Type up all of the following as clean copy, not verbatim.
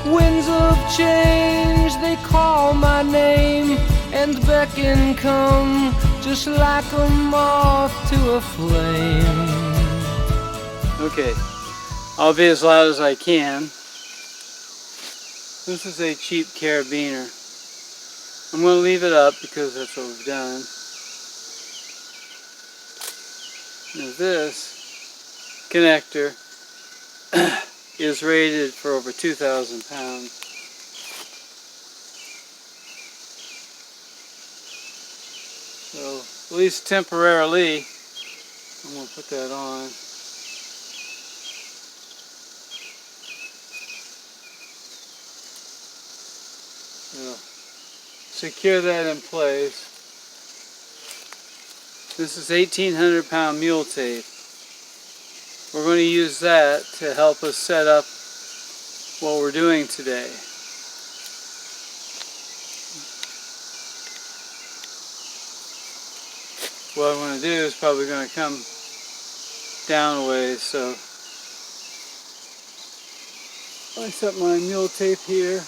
Winds of change, they call my name and beckon, come, just like a moth to a flame. Okay, I'll be as loud as I can. This is a cheap carabiner. I'm going to leave it up because that's what we've done. Now this connector is rated for over 2,000 pounds. So, at least temporarily, I'm going to put that on. So, secure that in place. This is 1,800 pound mule tape. We're going to use that to help us set up what we're doing today. What I'm going to do is probably going to come down a ways, so I set my mule tape here.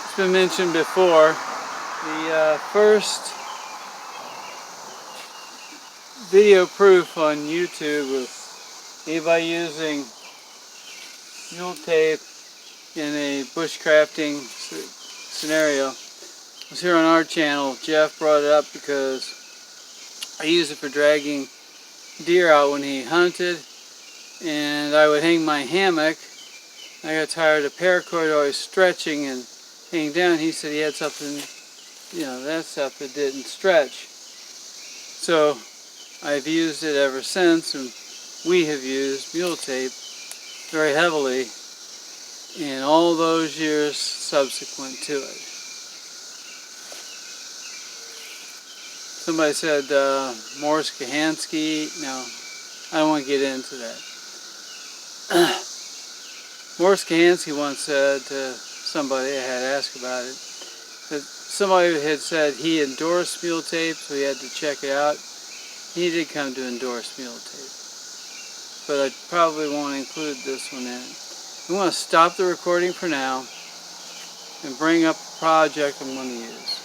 It's been mentioned before, the first video proof on YouTube was anybody using mule tape in a bushcrafting scenario. It was here on our channel. Jeff brought it up because I use it for dragging deer out when he hunted, and I would hang my hammock. I got tired of paracord always stretching and hanging down. He said he had something, you know, that stuff that didn't stretch. So I've used it ever since, and we have used mule tape very heavily in all those years subsequent to it. Somebody said Morris Kahansky. No, I don't want to get into that. Morris Kahansky once said to somebody, I had asked about it, that somebody had said he endorsed mule tape, so he had to check it out. He did come to endorse mule tape, but I probably won't include this one in it. We want to stop the recording for now and bring up the project I'm going to use.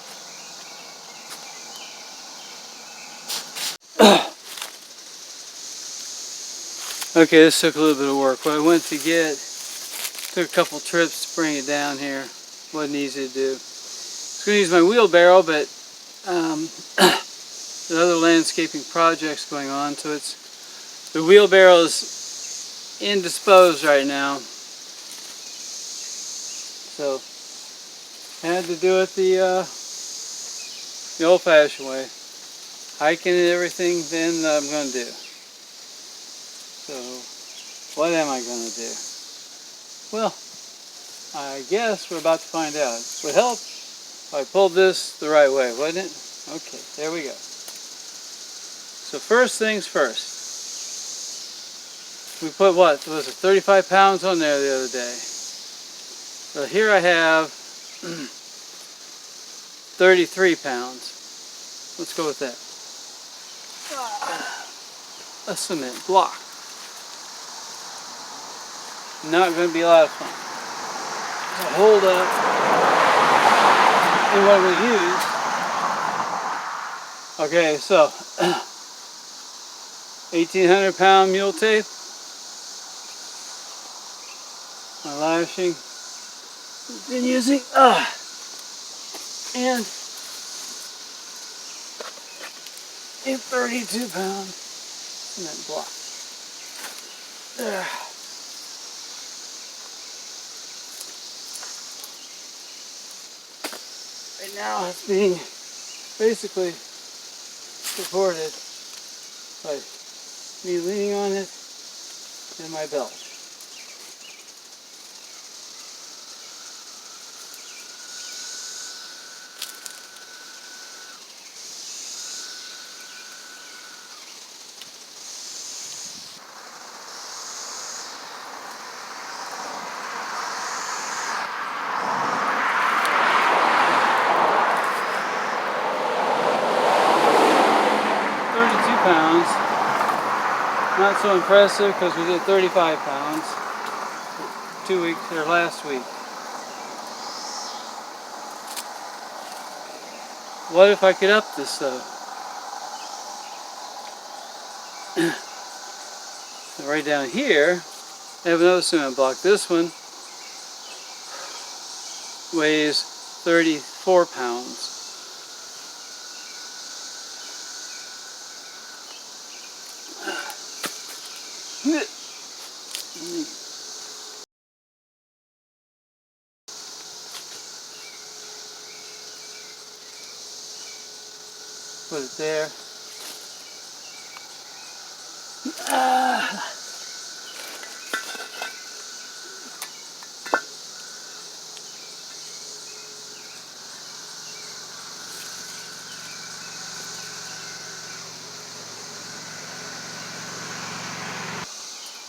Okay, this took a little bit of work. What I went to get, took a couple trips to bring it down here. Wasn't easy to do. I was going to use my wheelbarrow, but there's other landscaping projects going on, so the wheelbarrow is indisposed right now. So I had to do it the old-fashioned way. Hiking and everything, then I'm going to do. So, what am I going to do? Well, I guess we're about to find out. It would help if I pulled this the right way, wouldn't it? Okay, there we go. So first things first. We put what? Was it 35 pounds on there the other day? So here I have 33 pounds. Let's go with that. A cement block. Not going to be a lot of fun. To hold up, and what we use. Okay, so 1,800 pound mule tape. My lashing. Been using and a 32 pound cement block. There. Right now it's being basically supported by me leaning on it and my belt. pounds. Not so impressive because we did 35 pounds 2 weeks or last week. What if I could up this though? Right down here, I have another cement block. This one weighs 34 pounds. Put it there.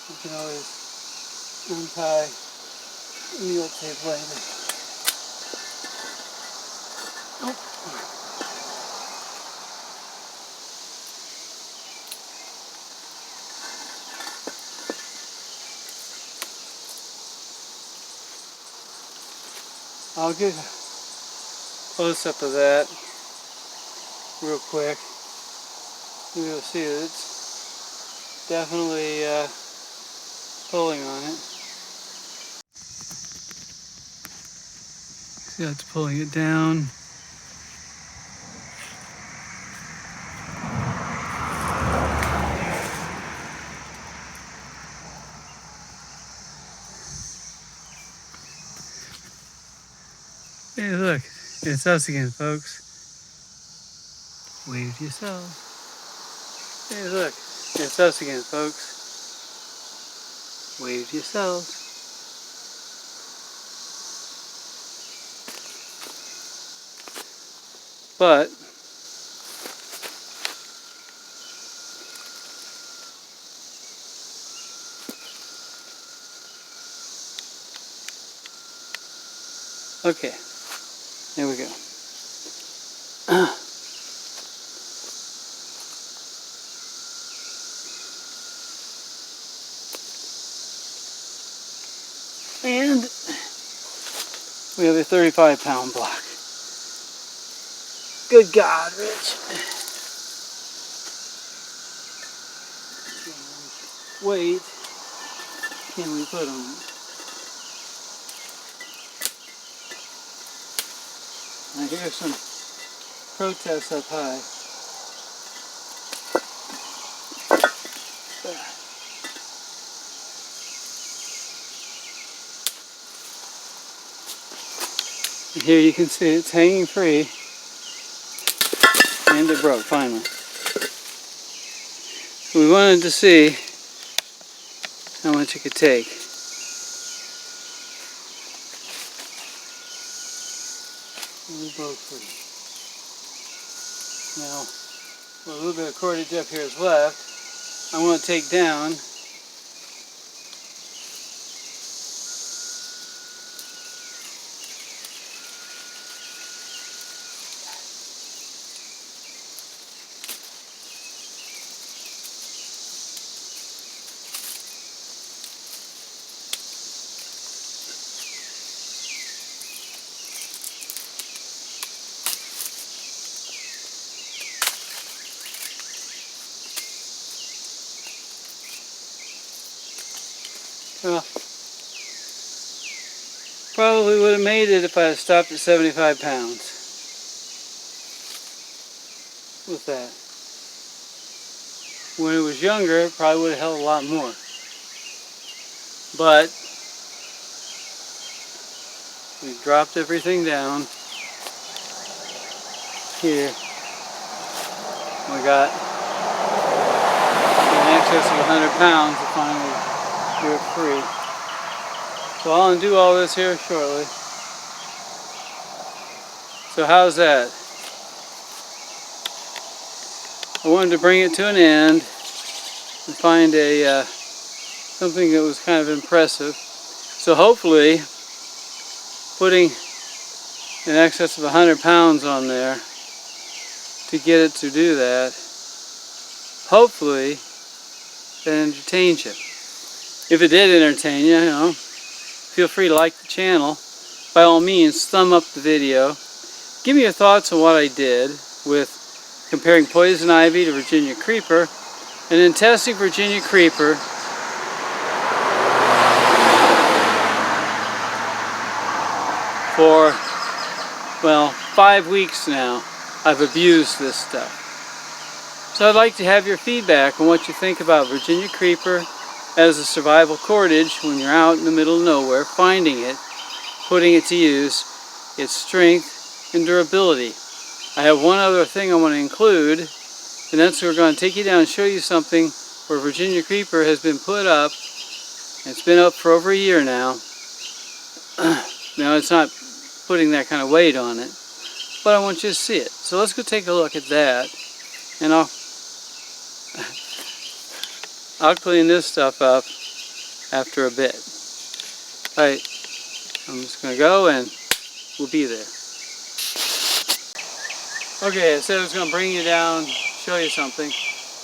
You can always untie mule tape later. Oh. I'll get a close-up of that real quick. You'll see that it's definitely pulling on it. See how it's pulling it down. Hey, look, it's us again, folks. Wave to yourselves. Hey, look, it's us again, folks. Wave to yourselves. But okay, there we go. And we have a 35-pound block. Good God, Rich. Weight can we put on it? I hear some protests up high. Here you can see it's hanging free, and it broke finally. We wanted to see how much it could take. And it broke free. Now, a little bit of cordage up here is left. I want to take down. Well, probably would have made it if I had stopped at 75 pounds with that. When it was younger, it probably would have held a lot more. But we dropped everything down here. We got in excess of 100 pounds to finally do it free. So I'll undo all this here shortly. So how's that? I wanted to bring it to an end and find a something that was kind of impressive. So hopefully putting in excess of 100 pounds on there to get it to do that hopefully that entertains you. If it did entertain you, feel free to like the channel. By all means, thumb up the video. Give me your thoughts on what I did with comparing poison ivy to Virginia creeper, and then testing Virginia creeper for, well, 5 weeks now. I've abused this stuff. So I'd like to have your feedback on what you think about Virginia creeper as a survival cordage when you're out in the middle of nowhere, finding it, putting it to use, its strength and durability. I have one other thing I want to include, and that's we're going to take you down and show you something where Virginia creeper has been put up. It's been up for over a year now. Now it's not putting that kind of weight on it, but I want you to see it. So let's go take a look at that, and I'll clean this stuff up after a bit. Alright, I'm just going to go and we'll be there. Okay, I said I was going to bring you down, show you something.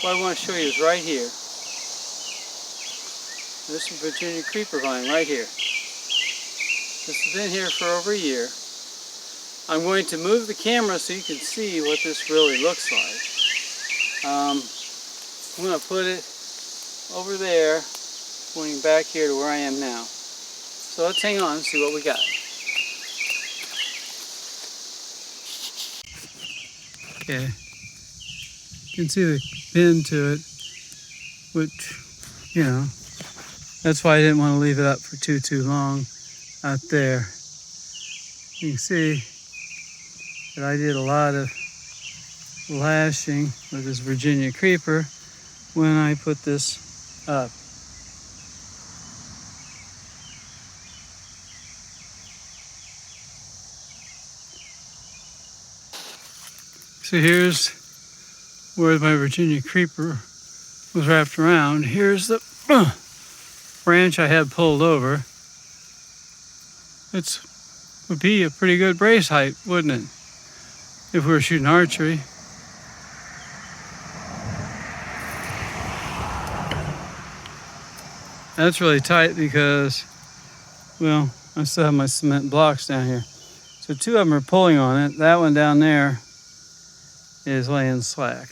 What I want to show you is right here. This is Virginia creeper vine right here. This has been here for over a year. I'm going to move the camera so you can see what this really looks like. I'm going to put it over there, pointing back here to where I am now. So let's hang on and see what we got. Okay, you can see the bend to it, which, that's why I didn't want to leave it up for too long out there. You can see that I did a lot of lashing with this Virginia creeper when I put this up. So here's where my Virginia creeper was wrapped around. Here's the branch I had pulled over. It would be a pretty good brace height, wouldn't it? If we were shooting archery. That's really tight because, well, I still have my cement blocks down here. So two of them are pulling on it. That one down there is laying slack.